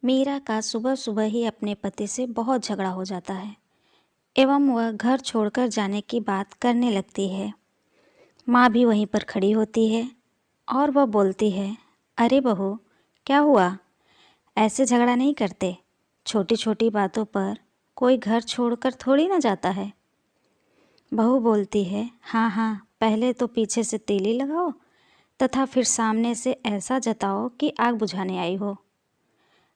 मीरा का सुबह सुबह ही अपने पति से बहुत झगड़ा हो जाता है एवं वह घर छोड़कर जाने की बात करने लगती है। माँ भी वहीं पर खड़ी होती है और वह बोलती है, अरे बहू, क्या हुआ? ऐसे झगड़ा नहीं करते। छोटी छोटी बातों पर कोई घर छोड़कर थोड़ी ना जाता है। बहू बोलती है, हाँ हाँ, पहले तो पीछे से तीली लगाओ तथा फिर सामने से ऐसा जताओ कि आग बुझाने आई हो।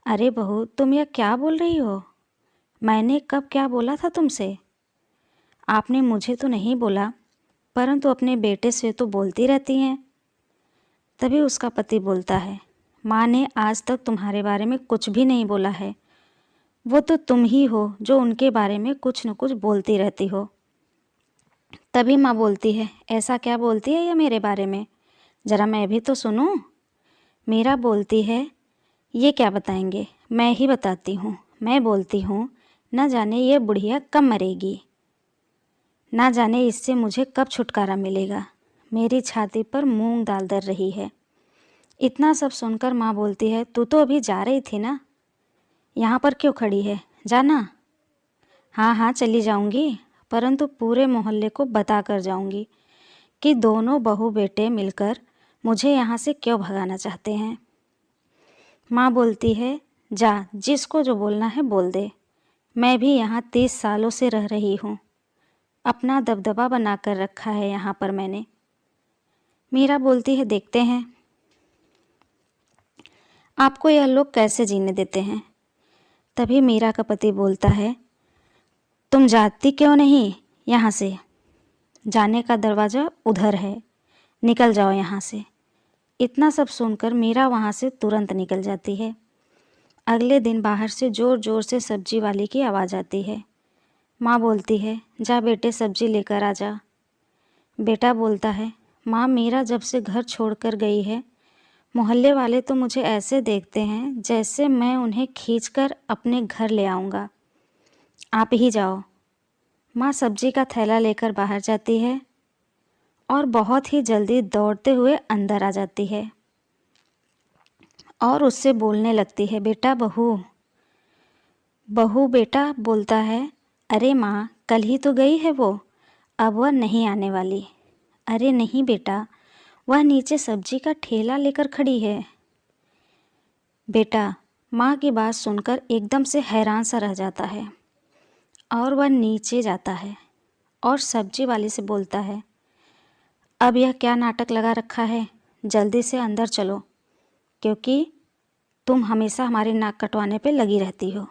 अरे बहू, तुम यह क्या बोल रही हो? मैंने कब क्या बोला था तुमसे? आपने मुझे तो नहीं बोला, परंतु अपने बेटे से तो बोलती रहती हैं। तभी उसका पति बोलता है, माँ ने आज तक तुम्हारे बारे में कुछ भी नहीं बोला है। वो तो तुम ही हो जो उनके बारे में कुछ न कुछ बोलती रहती हो। तभी माँ बोलती है, ऐसा क्या बोलती है ये मेरे बारे में? ज़रा मैं भी तो सुनूं। मीरा बोलती है, ये क्या बताएंगे, मैं ही बताती हूँ। मैं बोलती हूँ, न जाने ये बुढ़िया कब मरेगी, ना जाने इससे मुझे कब छुटकारा मिलेगा। मेरी छाती पर मूंग दाल दर रही है। इतना सब सुनकर माँ बोलती है, तू तो अभी जा रही थी ना, यहाँ पर क्यों खड़ी है? जाना। हाँ हाँ, चली जाऊँगी, परंतु पूरे मोहल्ले को बता कर जाऊँगी कि दोनों बहू बेटे मिलकर मुझे यहाँ से क्यों भगाना चाहते हैं। माँ बोलती है, जा, जिसको जो बोलना है बोल दे। मैं भी यहाँ 30 सालों से रह रही हूँ। अपना दबदबा बना कर रखा है यहाँ पर मैंने। मीरा बोलती है, देखते हैं आपको यह लोग कैसे जीने देते हैं। तभी मीरा का पति बोलता है, तुम जाती क्यों नहीं यहाँ से? जाने का दरवाज़ा उधर है, निकल जाओ यहाँ से। इतना सब सुनकर मीरा वहाँ से तुरंत निकल जाती है। अगले दिन बाहर से ज़ोर ज़ोर से सब्जी वाले की आवाज़ आती है। माँ बोलती है, जा बेटे, सब्जी लेकर आ जा। बेटा बोलता है, माँ, मीरा जब से घर छोड़कर गई है, मोहल्ले वाले तो मुझे ऐसे देखते हैं जैसे मैं उन्हें खींचकर अपने घर ले आऊँगा। आप ही जाओ। माँ सब्जी का थैला लेकर बाहर जाती है और बहुत ही जल्दी दौड़ते हुए अंदर आ जाती है और उससे बोलने लगती है, बेटा, बहू। बहू बेटा बोलता है, अरे माँ, कल ही तो गई है वो, अब वह नहीं आने वाली। अरे नहीं बेटा, वह नीचे सब्जी का ठेला लेकर खड़ी है। बेटा माँ की बात सुनकर एकदम से हैरान सा रह जाता है और वह नीचे जाता है और सब्जी वाली से बोलता है, अब यह क्या नाटक लगा रखा है? जल्दी से अंदर चलो, क्योंकि तुम हमेशा हमारे नाक कटवाने पे लगी रहती हो।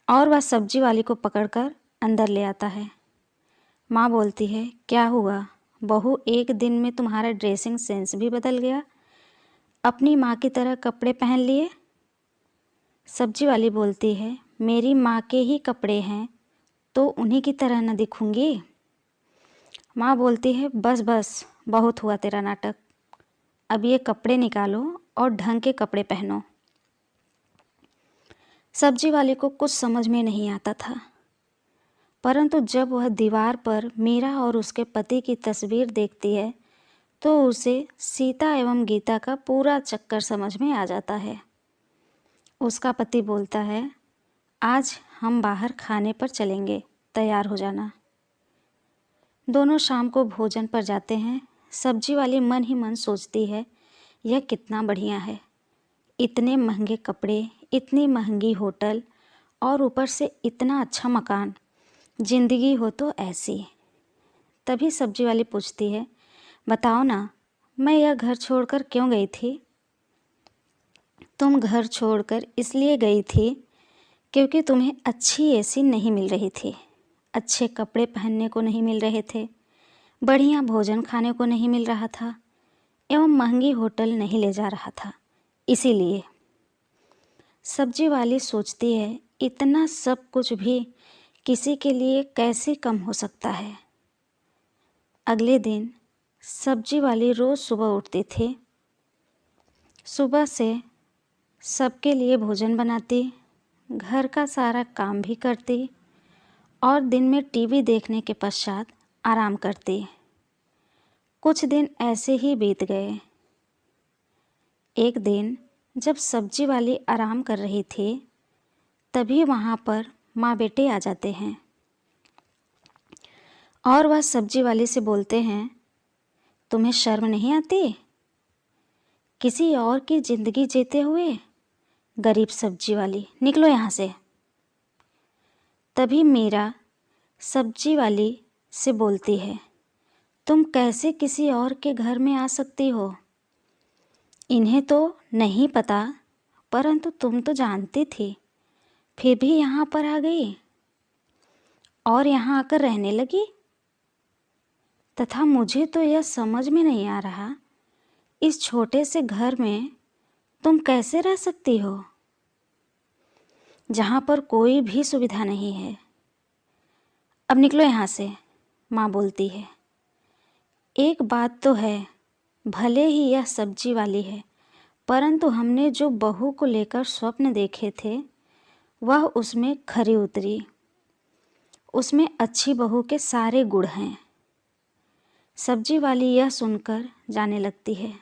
और वह सब्जी वाली को पकड़कर अंदर ले आता है। माँ बोलती है, क्या हुआ बहू, एक दिन में तुम्हारा ड्रेसिंग सेंस भी बदल गया, अपनी माँ की तरह कपड़े पहन लिए। सब्जी वाली बोलती है, मेरी माँ के ही कपड़े हैं तो उन्हीं की तरह न दिखूंगी। माँ बोलती है, बस बस, बहुत हुआ तेरा नाटक। अब ये कपड़े निकालो और ढंग के कपड़े पहनो। सब्जी वाले को कुछ समझ में नहीं आता था, परंतु जब वह दीवार पर मीरा और उसके पति की तस्वीर देखती है तो उसे सीता एवं गीता का पूरा चक्कर समझ में आ जाता है। उसका पति बोलता है, आज हम बाहर खाने पर चलेंगे, तैयार हो जाना। दोनों शाम को भोजन पर जाते हैं। सब्जी वाली मन ही मन सोचती है, यह कितना बढ़िया है, इतने महंगे कपड़े, इतनी महंगी होटल और ऊपर से इतना अच्छा मकान, जिंदगी हो तो ऐसी। तभी सब्जी वाली पूछती है, बताओ ना, मैं यह घर छोड़कर क्यों गई थी? तुम घर छोड़कर इसलिए गई थी क्योंकि तुम्हें अच्छी एसी नहीं मिल रही थी, अच्छे कपड़े पहनने को नहीं मिल रहे थे, बढ़िया भोजन खाने को नहीं मिल रहा था एवं महंगी होटल नहीं ले जा रहा था, इसीलिए। सब्जी वाली सोचती है, इतना सब कुछ भी किसी के लिए कैसे कम हो सकता है। अगले दिन सब्जी वाली रोज़ सुबह उठती थी, सुबह से सबके लिए भोजन बनाती, घर का सारा काम भी करती और दिन में टीवी देखने के पश्चात आराम करती। कुछ दिन ऐसे ही बीत गए। एक दिन जब सब्जी वाली आराम कर रही थी तभी वहाँ पर माँ बेटे आ जाते हैं और वह सब्जी वाली से बोलते हैं, तुम्हें शर्म नहीं आती किसी और की ज़िंदगी जीते हुए? गरीब सब्जी वाली, निकलो यहाँ से। तभी मीरा सब्जी वाली से बोलती है, तुम कैसे किसी और के घर में आ सकती हो? इन्हें तो नहीं पता, परंतु तुम तो जानती थी, फिर भी यहाँ पर आ गई और यहाँ आकर रहने लगी। तथा मुझे तो यह समझ में नहीं आ रहा, इस छोटे से घर में तुम कैसे रह सकती हो, जहाँ पर कोई भी सुविधा नहीं है। अब निकलो यहाँ से, माँ बोलती है। एक बात तो है, भले ही यह सब्जी वाली है, परंतु हमने जो बहू को लेकर स्वप्न देखे थे वह उसमें खरी उतरी। उसमें अच्छी बहू के सारे गुण हैं। सब्जी वाली यह सुनकर जाने लगती है,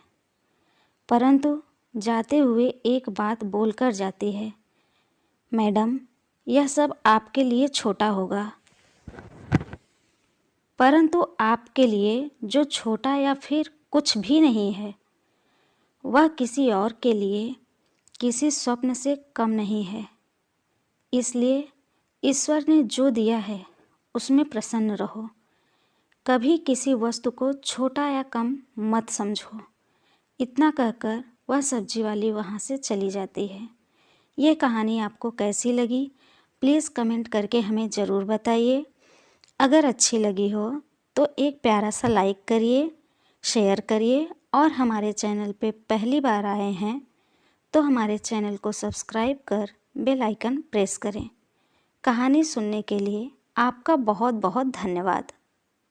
परंतु जाते हुए एक बात बोलकर जाती है, मैडम यह सब आपके लिए छोटा होगा, परंतु आपके लिए जो छोटा या फिर कुछ भी नहीं है वह किसी और के लिए किसी स्वप्न से कम नहीं है। इसलिए ईश्वर ने जो दिया है उसमें प्रसन्न रहो। कभी किसी वस्तु को छोटा या कम मत समझो। इतना कहकर वह सब्जी वाली वहाँ से चली जाती है। ये कहानी आपको कैसी लगी प्लीज़ कमेंट करके हमें ज़रूर बताइए। अगर अच्छी लगी हो तो एक प्यारा सा लाइक करिए, शेयर करिए और हमारे चैनल पे पहली बार आए हैं तो हमारे चैनल को सब्सक्राइब कर बेल आइकन प्रेस करें। कहानी सुनने के लिए आपका बहुत बहुत धन्यवाद।